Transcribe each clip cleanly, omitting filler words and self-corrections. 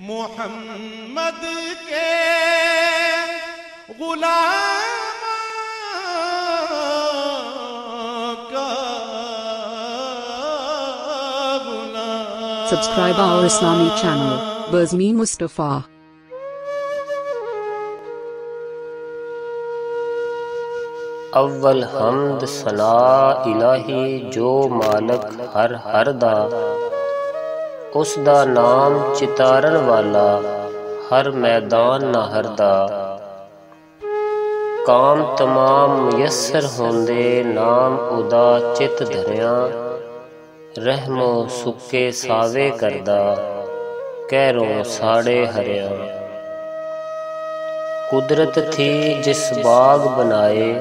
मोहम्मद के गुलाम का गुलाम। Subscribe our Islamic channel, Bazmi Mustafa. अव्वल हमद सना इलाही जो मालक हर हर दा, उस दा नाम चितारन वाला हर मैदान नहर दा। काम तमाम मुयस्सर होंदे नाम उदा चित धरिया, रहमो सुके सावे करदा कैरों साड़े हरिया। कुदरत थी जिस बाग बनाए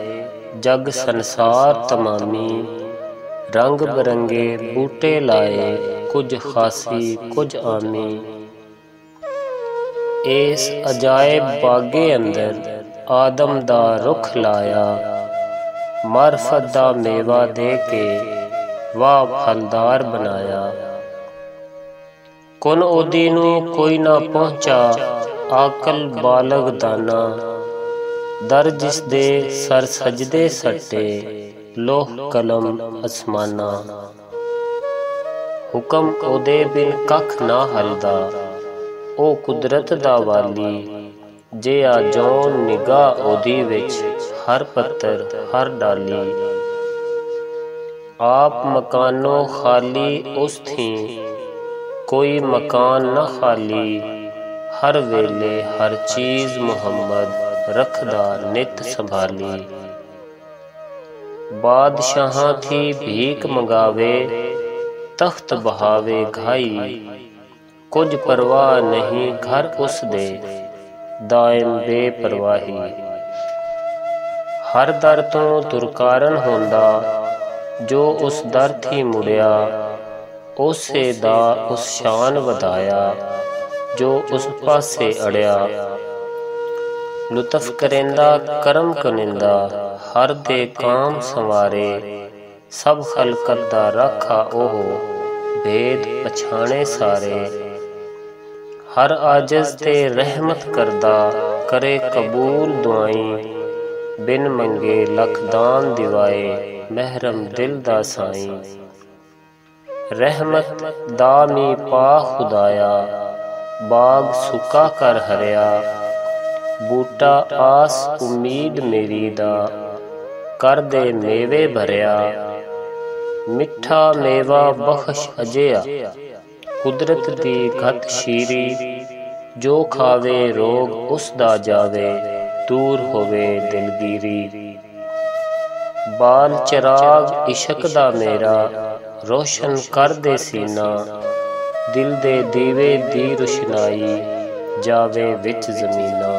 जग संसार तमामी, रंग बरंगे बूटे लाए कुछ खासी कुछ आमी। इस अजायब बागे अंदर आदम दा रुख लाया, मार्फत दा मेवा दे के वाह फलदार बनाया। कुन ओदी नू कोई ना पहुंचा आकल बालग दाना, दर जिस दे सर सजदे सट्टे लोह कलम असमाना। हुक्म ओदे बिन कख ना हलदा ओ कुदरत दा वाली, जे आ जौन निगाह ओदी विच हर पत्तर हर डाली। आप मकानो खाली उस थी कोई मकान न खाली, हर वेले हर चीज मुहम्मद रखदा नित संभाली। बादशाहां थी भीख मंगावे तख्त बहावे घाई, कुछ परवाह नहीं घर उस दे दायम बेपरवाही। हर दर तो दुरकारण होंदा जो उस दर थी मुड़िया, उसे दा उस शान वधाया जो उस पासे अड़िया। लुत्फ करेंदा करम कनिंदा हर दे काम संवारे, सब खलकत दा राखा ओह भेद पछाणे सारे। हर आजिज़ ते रहमत करदा करे कबूल दुआई, बिन मंगे लख दान दिवाए महरम दिल दा साईं। रहमत दामी पा खुदाया बाग सुका कर हरिया, बूटा आस उम्मीद मेरी दा कर दे मेवे भरिया। मिठा मेवा बख्श अजिया कुदरत दी घत शीरी, जो खावे रोग उस दा जावे दूर होवे दिलगीरी। बाल चिराग इश्क दा मेरा रोशन कर दे सीना, दिल दे दीवे दी रुशनाई जावे विच ज़मीना।